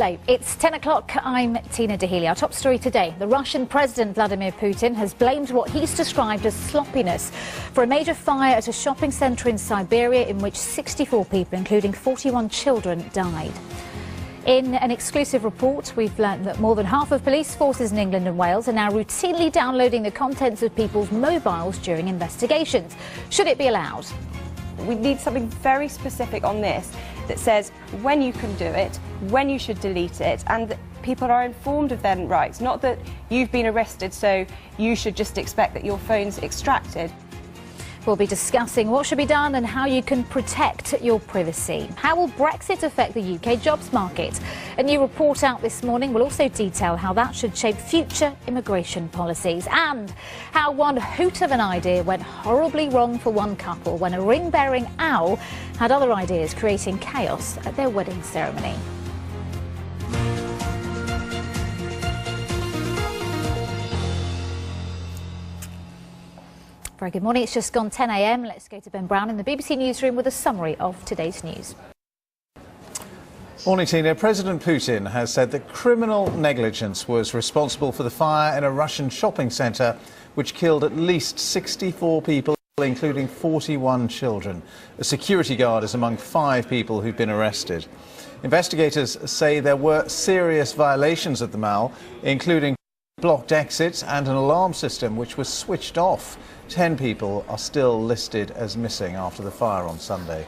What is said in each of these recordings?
Hello, it's 10 o'clock. I'm Tina Dahealy. Our top story today. The Russian President Vladimir Putin has blamed what he's described as sloppiness for a major fire at a shopping centre in Siberia in which 64 people, including 41 children, died. In an exclusive report, we've learned that more than half of police forces in England and Wales are now routinely downloading the contents of people's mobiles during investigations. Should it be allowed? We need something very specific on this that says when you can do it, when you should delete it, and that people are informed of their rights, not that you've been arrested so you should just expect that your phone's extracted. We'll be discussing what should be done and how you can protect your privacy. How will Brexit affect the UK jobs market? A new report out this morning will also detail how that should shape future immigration policies, and how one hoot of an idea went horribly wrong for one couple when a ring-bearing owl had other ideas, creating chaos at their wedding ceremony. Very good morning. It's just gone 10 a.m. Let's go to Ben Brown in the BBC newsroom with a summary of today's news. Morning, Tina. President Putin has said that criminal negligence was responsible for the fire in a Russian shopping centre which killed at least 64 people, including 41 children. A security guard is among 5 people who've been arrested. Investigators say there were serious violations of the mall, including blocked exits and an alarm system which was switched off. 10 people are still listed as missing after the fire on Sunday.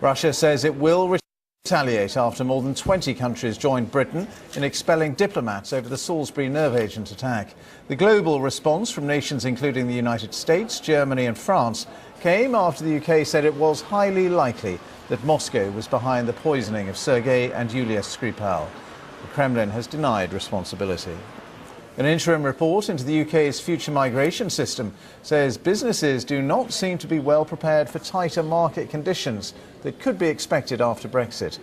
Russia says it will retaliate after more than 20 countries joined Britain in expelling diplomats over the Salisbury nerve agent attack. The global response from nations including the United States, Germany and France came after the UK said it was highly likely that Moscow was behind the poisoning of Sergei and Yulia Skripal. The Kremlin has denied responsibility. An interim report into the UK's future migration system says businesses do not seem to be well prepared for tighter market conditions that could be expected after Brexit.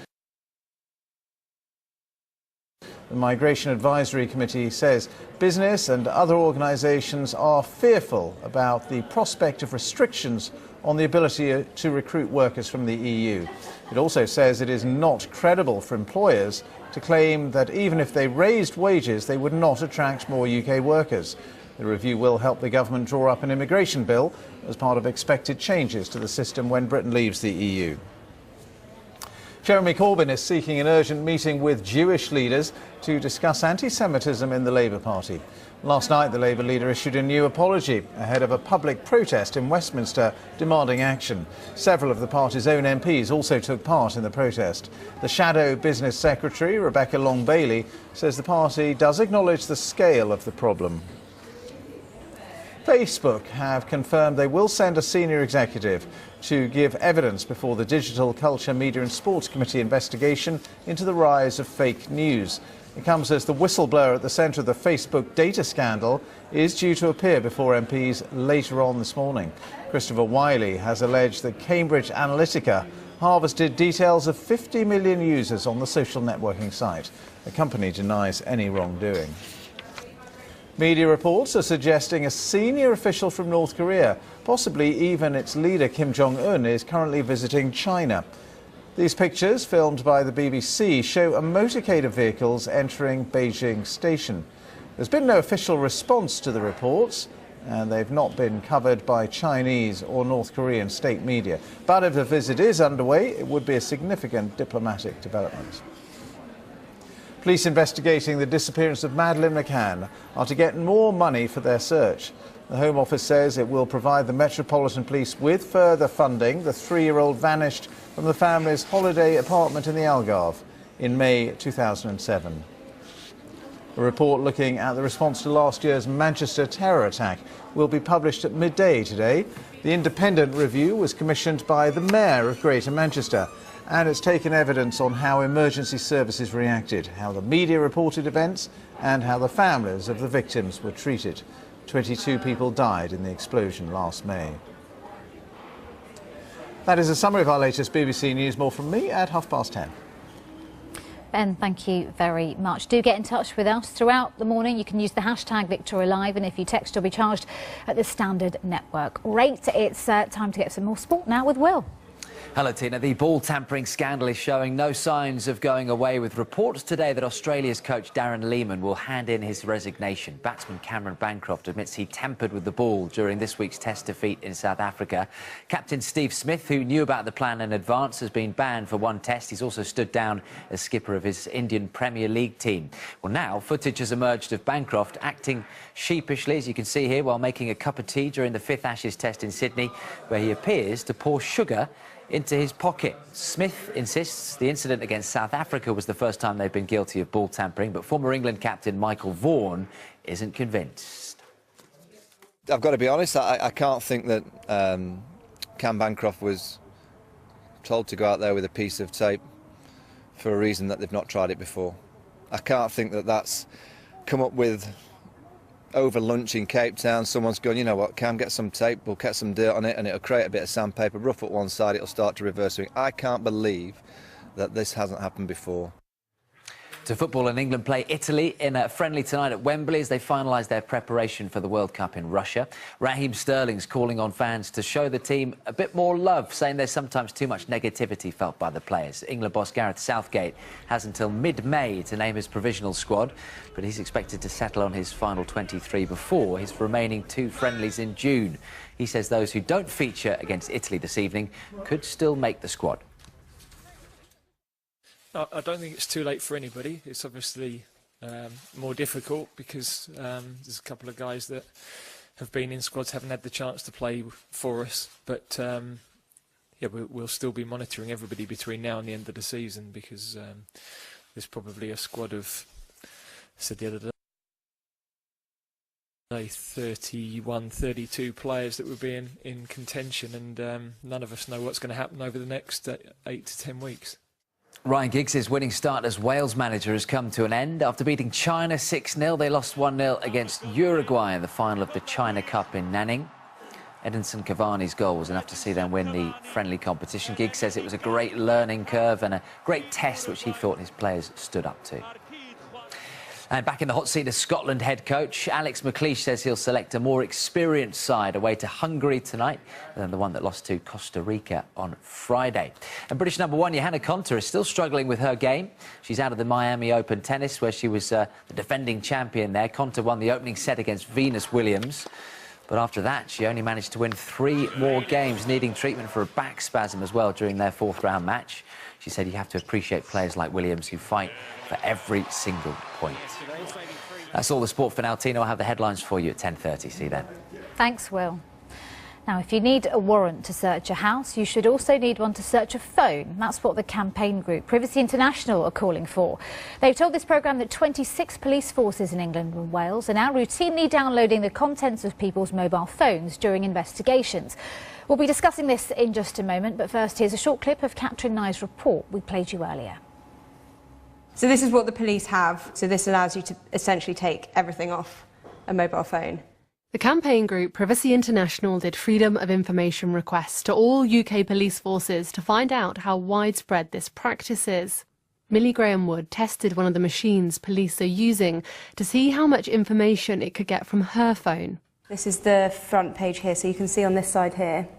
The Migration Advisory Committee says business and other organisations are fearful about the prospect of restrictions on the ability to recruit workers from the EU. It also says it is not credible for employers to claim that even if they raised wages, they would not attract more UK workers. The review will help the government draw up an immigration bill as part of expected changes to the system when Britain leaves the EU. Jeremy Corbyn is seeking an urgent meeting with Jewish leaders to discuss anti-Semitism in the Labour Party. Last night, the Labour leader issued a new apology ahead of a public protest in Westminster demanding action. Several of the party's own MPs also took part in the protest. The Shadow Business Secretary, Rebecca Long-Bailey, says the party does acknowledge the scale of the problem. Facebook have confirmed they will send a senior executive to give evidence before the Digital Culture, Media and Sports Committee investigation into the rise of fake news. It comes as the whistleblower at the centre of the Facebook data scandal is due to appear before MPs later on this morning. Christopher Wylie has alleged that Cambridge Analytica harvested details of 50 million users on the social networking site. The company denies any wrongdoing. Media reports are suggesting a senior official from North Korea, possibly even its leader Kim Jong-un, is currently visiting China. These pictures, filmed by the BBC, show a motorcade of vehicles entering Beijing Station. There's been no official response to the reports, and they've not been covered by Chinese or North Korean state media. But if the visit is underway, it would be a significant diplomatic development. Police investigating the disappearance of Madeleine McCann are to get more money for their search. The Home Office says it will provide the Metropolitan Police with further funding. The 3-year-old vanished from the family's holiday apartment in the Algarve in May 2007. A report looking at the response to last year's Manchester terror attack will be published at midday today. The independent review was commissioned by the Mayor of Greater Manchester, and it's taken evidence on how emergency services reacted, how the media reported events, and how the families of the victims were treated. 22 people died in the explosion last May. That is a summary of our latest BBC News. More from me at 10:30. Ben, thank you very much. Do get in touch with us throughout the morning. You can use the hashtag #VictoriaLive, and if you text, you'll be charged at the standard network rate. It's time to get some more sport now with Will. Hello, Tina. The ball tampering scandal is showing no signs of going away, with reports today that Australia's coach Darren Lehmann will hand in his resignation. Batsman Cameron Bancroft admits he tampered with the ball during this week's Test defeat in South Africa. Captain Steve Smith, who knew about the plan in advance, has been banned for one Test. He's also stood down as skipper of his Indian Premier League team. Well, now footage has emerged of Bancroft acting sheepishly, as you can see here, while making a cup of tea during the 5th Ashes Test in Sydney, where he appears to pour sugar into his pocket. Smith insists the incident against South Africa was the first time they've been guilty of ball tampering, but former England captain Michael Vaughan isn't convinced. I've got to be honest, I can't think that Cam Bancroft was told to go out there with a piece of tape for a reason that they've not tried it before. I can't think that that's come up with over lunch in Cape Town. Someone's going, you know what, Cam, get some tape, we'll get some dirt on it and it'll create a bit of sandpaper, rough at one side, it'll start to reverse swing. I can't believe that this hasn't happened before. To football, and England play Italy in a friendly tonight at Wembley as they finalise their preparation for the World Cup in Russia. Raheem Sterling's calling on fans to show the team a bit more love, saying there's sometimes too much negativity felt by the players. England boss Gareth Southgate has until mid-May to name his provisional squad, but he's expected to settle on his final 23 before his remaining 2 friendlies in June. He says those who don't feature against Italy this evening could still make the squad. I don't think it's too late for anybody. It's obviously more difficult because there's a couple of guys that have been in squads, haven't had the chance to play for us. But yeah, we'll still be monitoring everybody between now and the end of the season, because there's probably a squad of, I said the other day, 31, 32 players that will be in contention, and none of us know what's going to happen over the next 8 to 10 weeks. Ryan Giggs' winning start as Wales manager has come to an end. After beating China 6-0, they lost 1-0 against Uruguay in the final of the China Cup in Nanning. Edinson Cavani's goal was enough to see them win the friendly competition. Giggs says it was a great learning curve and a great test which he thought his players stood up to. And back in the hot seat as Scotland head coach, Alex McLeish says he'll select a more experienced side away to Hungary tonight than the one that lost to Costa Rica on Friday. And British #1 Johanna Konta is still struggling with her game. She's out of the Miami Open tennis, where she was the defending champion there. Konta won the opening set against Venus Williams, but after that she only managed to win 3 more games, needing treatment for a back spasm as well during their 4th round match. She said you have to appreciate players like Williams who fight for every single point. That's all the sport for now. Tina will have the headlines for you at 10:30. See you then. Thanks, Will. Now, if you need a warrant to search a house, you should also need one to search a phone. That's what the campaign group Privacy International are calling for. They've told this programme that 26 police forces in England and Wales are now routinely downloading the contents of people's mobile phones during investigations. We'll be discussing this in just a moment, but first here's a short clip of Catherine Nye's report we played you earlier. So this is what the police have. So this allows you to essentially take everything off a mobile phone. The campaign group Privacy International did freedom of information requests to all UK police forces to find out how widespread this practice is. Millie Graham-Wood tested one of the machines police are using to see how much information it could get from her phone. This is the front page here, so you can see on this side here,